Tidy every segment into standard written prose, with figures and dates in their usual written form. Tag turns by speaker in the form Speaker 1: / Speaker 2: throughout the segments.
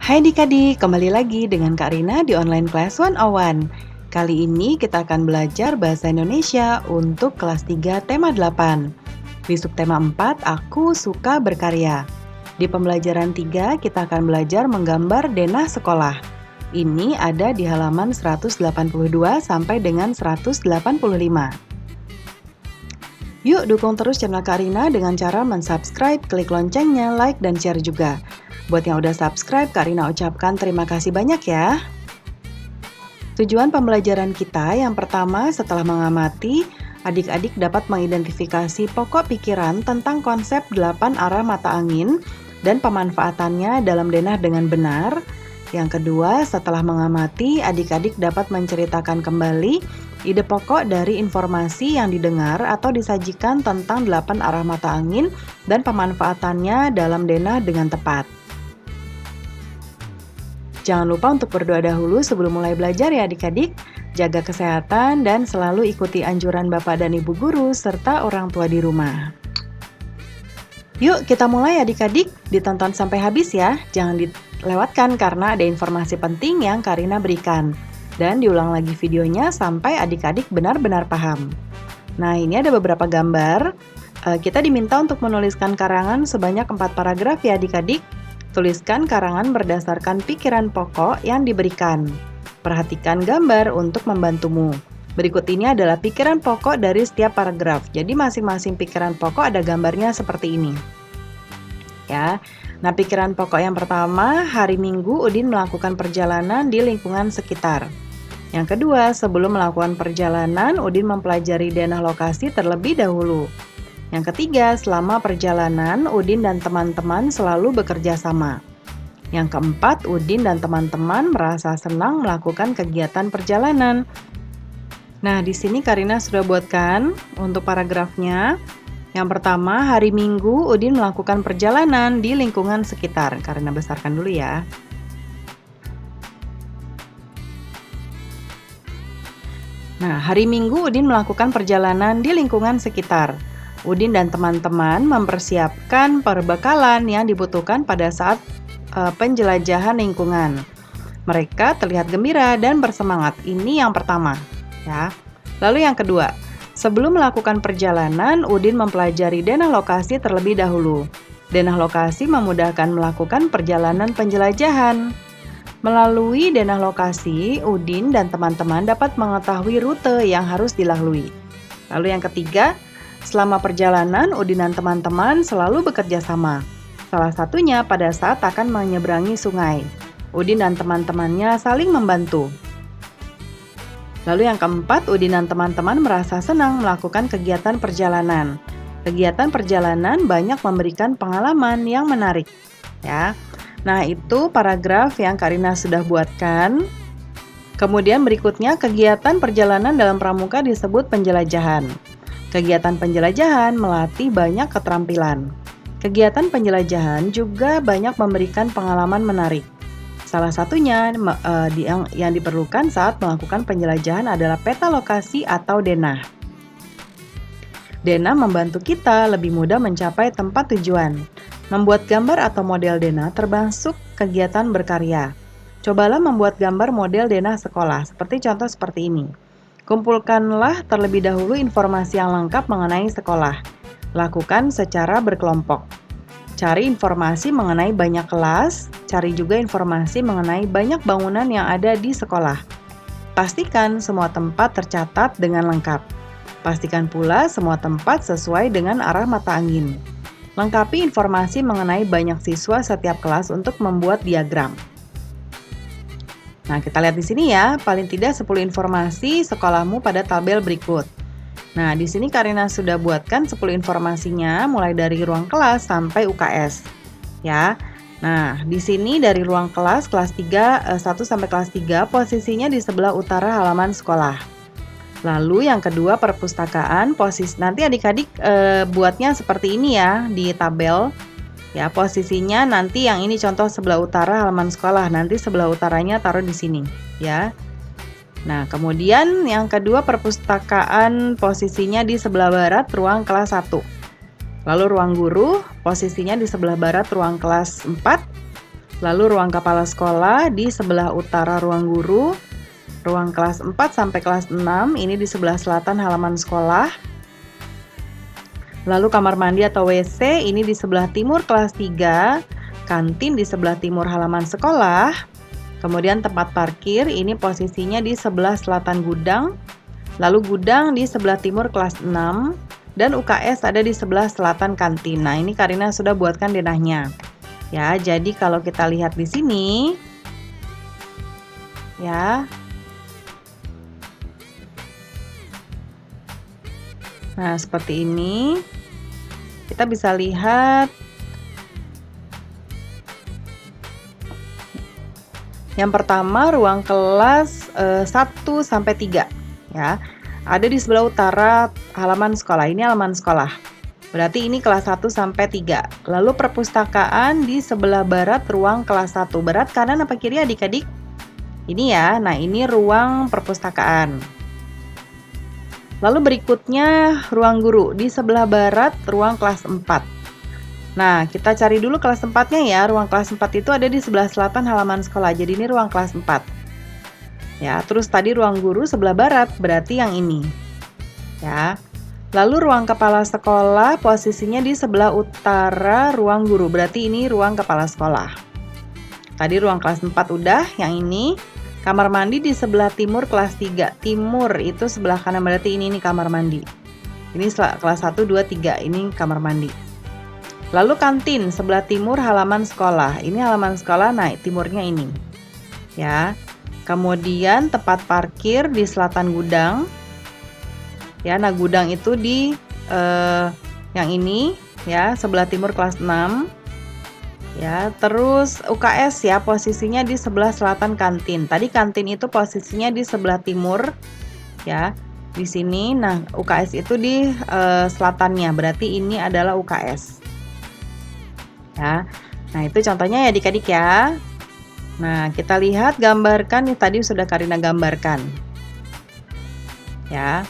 Speaker 1: Hai Adik-adik, kembali lagi dengan Kak Rina di Online Class 101. Kali ini kita akan belajar Bahasa Indonesia untuk kelas 3 tema 8. Di subtema 4, Aku Suka Berkarya. Di pembelajaran 3, kita akan belajar menggambar denah sekolah. Ini ada di halaman 182 sampai dengan 185. Yuk dukung terus channel Kak Rina dengan cara mensubscribe, klik loncengnya, like, dan share juga. Buat yang udah subscribe, Kak Rina ucapkan terima kasih banyak ya. Tujuan pembelajaran kita yang pertama setelah mengamati, adik-adik dapat mengidentifikasi pokok pikiran tentang konsep 8 arah mata angin dan pemanfaatannya dalam denah dengan benar. Yang kedua, setelah mengamati, adik-adik dapat menceritakan kembali ide pokok dari informasi yang didengar atau disajikan tentang 8 arah mata angin dan pemanfaatannya dalam denah dengan tepat. Jangan lupa untuk berdoa dahulu sebelum mulai belajar ya adik-adik. Jaga kesehatan dan selalu ikuti anjuran Bapak dan Ibu Guru serta orang tua di rumah. Yuk kita mulai adik-adik, ditonton sampai habis ya. Jangan dilewatkan karena ada informasi penting yang Kak Rina berikan. Dan diulang lagi videonya sampai adik-adik benar-benar paham. Nah ini ada beberapa gambar. Kita diminta untuk menuliskan karangan sebanyak 4 paragraf ya adik-adik. Tuliskan karangan berdasarkan pikiran pokok yang diberikan. Perhatikan gambar untuk membantumu. Berikut ini adalah pikiran pokok dari setiap paragraf. Jadi masing-masing pikiran pokok ada gambarnya seperti ini. Ya. Nah, pikiran pokok yang pertama, hari Minggu Udin melakukan perjalanan di lingkungan sekitar. Yang kedua, sebelum melakukan perjalanan, Udin mempelajari denah lokasi terlebih dahulu. Yang ketiga, selama perjalanan, Udin dan teman-teman selalu bekerja sama. Yang keempat, Udin dan teman-teman merasa senang melakukan kegiatan perjalanan. Nah, di sini Kak Rina sudah buatkan untuk paragrafnya. Yang pertama, hari Minggu, Udin melakukan perjalanan di lingkungan sekitar. Kak Rina besarkan dulu ya. Nah, hari Minggu, Udin melakukan perjalanan di lingkungan sekitar. Udin dan teman-teman mempersiapkan perbekalan yang dibutuhkan pada saat penjelajahan lingkungan. Mereka terlihat gembira dan bersemangat. Ini yang pertama, ya. Lalu yang kedua, sebelum melakukan perjalanan, Udin mempelajari denah lokasi terlebih dahulu. Denah lokasi memudahkan melakukan perjalanan penjelajahan. Melalui denah lokasi, Udin dan teman-teman dapat mengetahui rute yang harus dilalui. Lalu yang ketiga, selama perjalanan, Udin dan teman-teman selalu bekerja sama. Salah satunya pada saat akan menyeberangi sungai. Udin dan teman-temannya saling membantu. Lalu yang keempat, Udin dan teman-teman merasa senang melakukan kegiatan perjalanan. Kegiatan perjalanan banyak memberikan pengalaman yang menarik. Ya. Nah, itu paragraf yang Kak Rina sudah buatkan. Kemudian berikutnya, kegiatan perjalanan dalam pramuka disebut penjelajahan. Kegiatan penjelajahan melatih banyak keterampilan. Kegiatan penjelajahan juga banyak memberikan pengalaman menarik. Salah satunya yang diperlukan saat melakukan penjelajahan adalah peta lokasi atau denah. Denah membantu kita lebih mudah mencapai tempat tujuan. Membuat gambar atau model denah termasuk kegiatan berkarya. Cobalah membuat gambar model denah sekolah, seperti contoh seperti ini. Kumpulkanlah terlebih dahulu informasi yang lengkap mengenai sekolah. Lakukan secara berkelompok. Cari informasi mengenai banyak kelas, cari juga informasi mengenai banyak bangunan yang ada di sekolah. Pastikan semua tempat tercatat dengan lengkap. Pastikan pula semua tempat sesuai dengan arah mata angin. Lengkapi informasi mengenai banyak siswa setiap kelas untuk membuat diagram. Nah, kita lihat di sini ya, paling tidak 10 informasi sekolahmu pada tabel berikut. Nah, di sini Kak Rina sudah buatkan 10 informasinya mulai dari ruang kelas sampai UKS. Ya. Nah, di sini dari ruang kelas 3 1 sampai kelas 3 posisinya di sebelah utara halaman sekolah. Lalu yang kedua perpustakaan, nanti adik-adik buatnya seperti ini ya di tabel. Ya, posisinya nanti yang ini contoh sebelah utara halaman sekolah, nanti sebelah utaranya taruh di sini, ya. Nah, kemudian yang kedua perpustakaan posisinya di sebelah barat ruang kelas 1. Lalu ruang guru posisinya di sebelah barat ruang kelas 4. Lalu ruang kepala sekolah di sebelah utara ruang guru. Ruang kelas 4 sampai kelas 6 ini di sebelah selatan halaman sekolah. Lalu kamar mandi atau WC ini di sebelah timur kelas 3. Kantin di sebelah timur halaman sekolah. Kemudian tempat parkir ini posisinya di sebelah selatan gudang. Lalu gudang di sebelah timur kelas 6. Dan UKS ada di sebelah selatan kantin. Nah, ini Karina sudah buatkan denahnya. Ya, jadi kalau kita lihat di sini, ya. Nah, seperti ini. Kita bisa lihat yang pertama ruang kelas 1 sampai 3 ya. Ada di sebelah utara halaman sekolah. Ini halaman sekolah. Berarti ini kelas 1 sampai 3. Lalu perpustakaan di sebelah barat ruang kelas 1. Barat kanan apa kiri adik-adik? Ini ya. Nah, ini ruang perpustakaan. Lalu berikutnya ruang guru di sebelah barat ruang kelas 4. Nah, kita cari dulu kelas 4-nya ya. Ruang kelas 4 itu ada di sebelah selatan halaman sekolah. Jadi ini ruang kelas 4. Ya, terus tadi ruang guru sebelah barat, berarti yang ini. Ya. Lalu ruang kepala sekolah posisinya di sebelah utara ruang guru. Berarti ini ruang kepala sekolah. Tadi ruang kelas 4 udah, yang ini. Kamar mandi di sebelah timur kelas 3. Timur itu sebelah kanan, berarti ini nih kamar mandi. Ini kelas 1, 2, 3. Ini kamar mandi. Lalu kantin sebelah timur halaman sekolah. Ini halaman sekolah, naik timurnya ini. Ya. Kemudian tempat parkir di selatan gudang. Ya, nah gudang itu di yang ini ya, sebelah timur kelas 6. Ya, terus UKS ya posisinya di sebelah selatan kantin. Tadi kantin itu posisinya di sebelah timur ya. Di sini nah UKS itu di selatannya. Berarti ini adalah UKS. Ya. Nah, itu contohnya ya adik-adik ya. Nah, kita lihat gambarkan nih tadi sudah Karina gambarkan. Ya.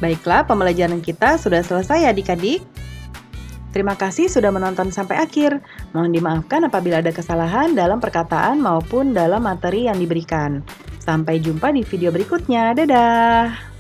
Speaker 1: Baiklah, pembelajaran kita sudah selesai ya adik-adik. Terima kasih sudah menonton sampai akhir. Mohon dimaafkan apabila ada kesalahan dalam perkataan maupun dalam materi yang diberikan. Sampai jumpa di video berikutnya. Dadah!